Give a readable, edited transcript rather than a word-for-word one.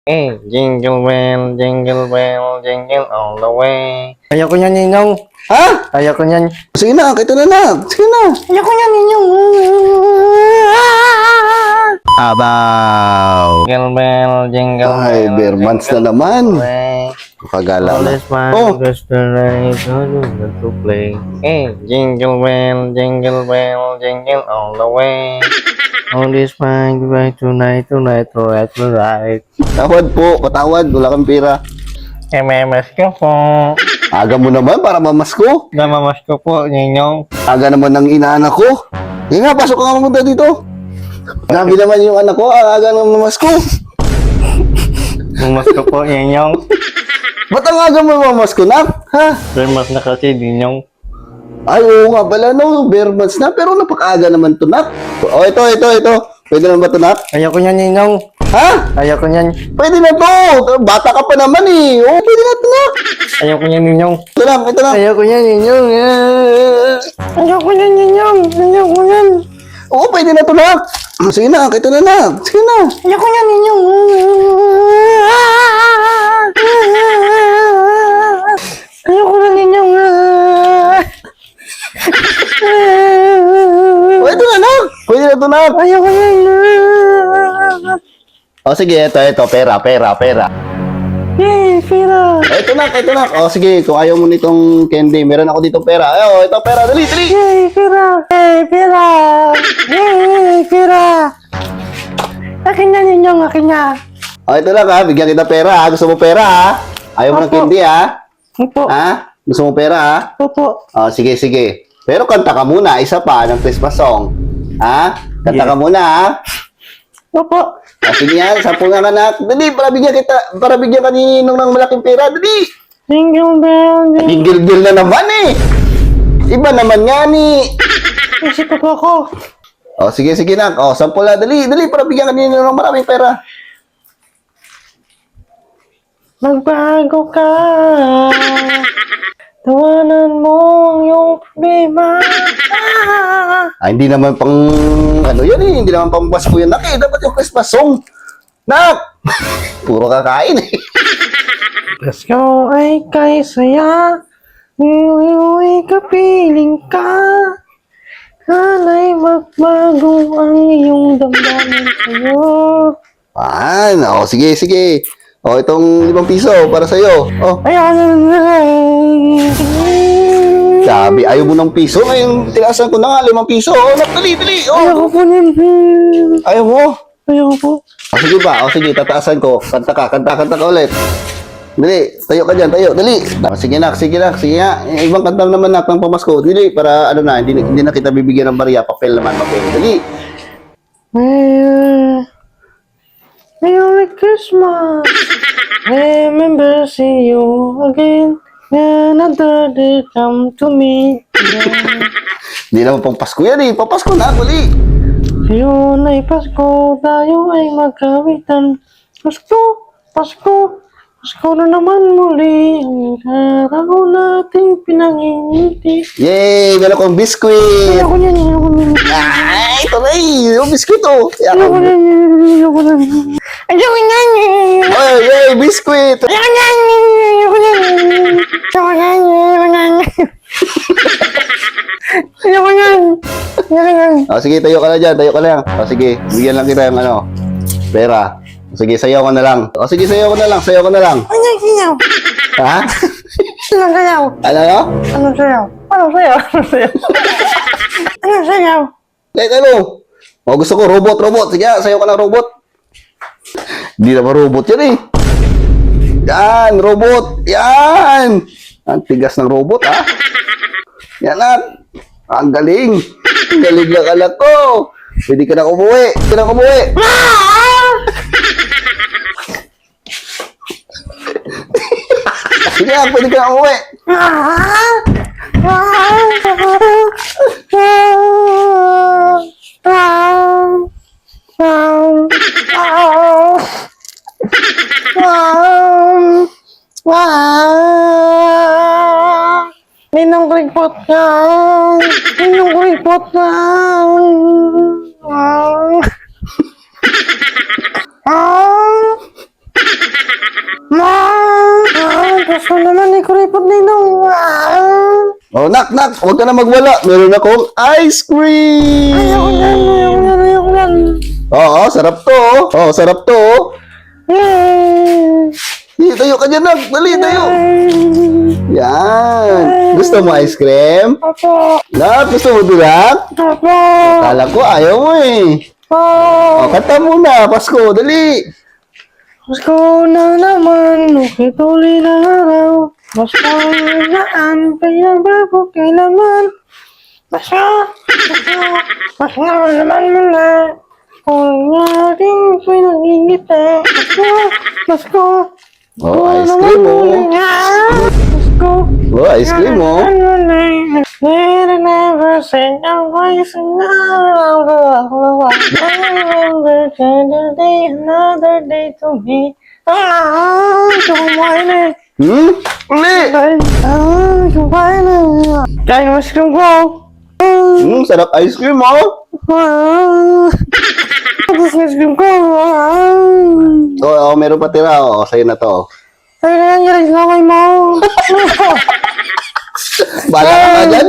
Jingle bell, jingle all the way. Ayoko niyan, Ninong. Ha? Ayoko niyan. Sige na, ito na lang. Sige na. Ayoko niyan, Ninong. Abaw. Jingle bell, jingle Ay, bell, bare months na naman. way. Kagala All na. this man Oh. goes to ride, to play. Jingle bell, jingle all the way. All this man goes tonight, right. Tawad po, patawad. Wala kang pera. MMS ko po. Aga mo naman para mamasko. Namamas ko po, Ninyong. Aga naman ng inaanak ko. Hindi nga, pasok ka nga mamunta dito. Grabe naman yung anak ko. Aga ng mamasko. Mamas ko po, Ninyong. Ba't ang aga mo mamasko, nak? Ha? Mas na kasi, Ninyong. Ay, oo nga pala, no. Bare months na. Pero napakaaga naman to, nak. Oh, ito. Pwede naman ba to, nak? Ayoko niyan, Ninong. Ha? Ayoko niyan. Pwede na to. Bata ka pa naman eh. Oo, pwede na to, nak. Ayoko niyan, Ninong. Ito lang. Ayoko niyan, Ninong. Ayoko niyan, Ninong. Ayoko niyan. Oo, pwede na to, nak. Sige na, ito na, nak. Sige na. Ayoko niyan, Ninong. Ayoko na, Ninong. Pwede na, nak. Pwede na to, nak. Ayoko niyan. O, sige, ito. Pera. Yay, pera. Ito, nak. O, sige, kung ayaw mo nitong candy, meron ako dito pera. Ay, ito, pera. Dali. Yay, pera. Yay, pera. Yay, pera. Akin na, Ninong. Akin na. O, ito lang, ha. Bigyan kita pera, ha. Gusto mo pera, ha? Ayaw mo ng Opo. candy, ha? Opo. Ha? Gusto mo pera, ha? Opo. O, sige. Pero kanta ka muna, isa pa, ng Christmas song. Ha? Kanta ka muna, ha? Opo. O, sige yan, 10 nga anak. Dali, para bigyan ka ni Ninong ng malaking pera. Dali! Jingle bell, jingle. Tingil na naman, eh. Iba naman nga, ni. Isip ko ako. O, sige, nak. O, 10 lang. Dali, para bigyan ka ni Ninong ng maraming pera. Magbago ka. Tawanan mo ang iyong problema. Hindi naman pang, yan eh. Hindi naman pang Pasko yan, nak. Dapat yung Christmas song. Nak! Puro kakain, eh. Pasko ay kay saya. Uy, kapiling ka. Sana'y magbago ang iyong damdamin sa'yo. O, sige. O, itong 5 piso para sa'yo. O, Ayan. sabi, ayaw mo ng piso. Ngayon, tinasan ko na nga, 5 piso. O, nak, dali. Ayoko O, po nun. ayaw mo. Ayoko po. O, sige ba? O, sige, tataasan ko. Kanta ka ulit. Dali, tayo ka dyan, dali. O, sige nga. Ibang kanta naman, nak, ng pamasko. Dali, para hindi na kita bibigyan ng barya. Papel. Dali. Merry Christmas. Remember see you again. Another day come to me. Hindi naman pang Pasko yan eh. Papasko na, dali. Ngayon ay Pasko, tayo ay magkawitan. Pasko na naman muli. Ang araw nating pinangingiti. Yay! Meron kong biskuit! Ayoko niyan. Ay, ito na eh! Yung biskuit oh! Ayoko niyan. Ay, yay! Biskuit! O, sige, tayo ka na dyan. O, sige, bigyan lang kita yung pera. O, sige, sayaw ka na lang. Sayaw ka na lang. Ha? Ano? Like O, gusto ko, robot. Sige, sayaw ka ng robot. Hindi naman robot yan eh. Yan, robot. Yan! Ang tigas ng robot, ha? Yan, nak. Ang galing. Ang galing ng anak ko. Pwede ka na umuwi. Sige, pwede ka na umuwi. Ninong kuripot na. Oh, nak, huwag ka na magwala. Meron akong ice cream. Ayoko yan. Oo, sarap to. Oh, sarap to. Yay! Tayo ka dyan, nak. Dali, tayo. Yan. Gusto mo ice cream? Opo. Nak, gusto mo dilak? Opo. Kala ko ayaw mo eh. Oh, kanta muna. Pasko, dali. Pasko na naman, ukit-uli na araw. Basta naan, pinagbago kailanman. Basta naman mula. Kung ating pinag-ingita. Pasko. Oh, ice cream mo. Pasko. Oh, ice cream mo. Never sing a voice another day to me. Kumain na. Uli. Kumain na. Kain mo ice cream ko. Sarap ice cream mo. Gusto ice cream ko. Oh, meron pa tira. Oh, sa'yo na to. Ay, nangyari sa kamay mo. Bala ka nga dyan.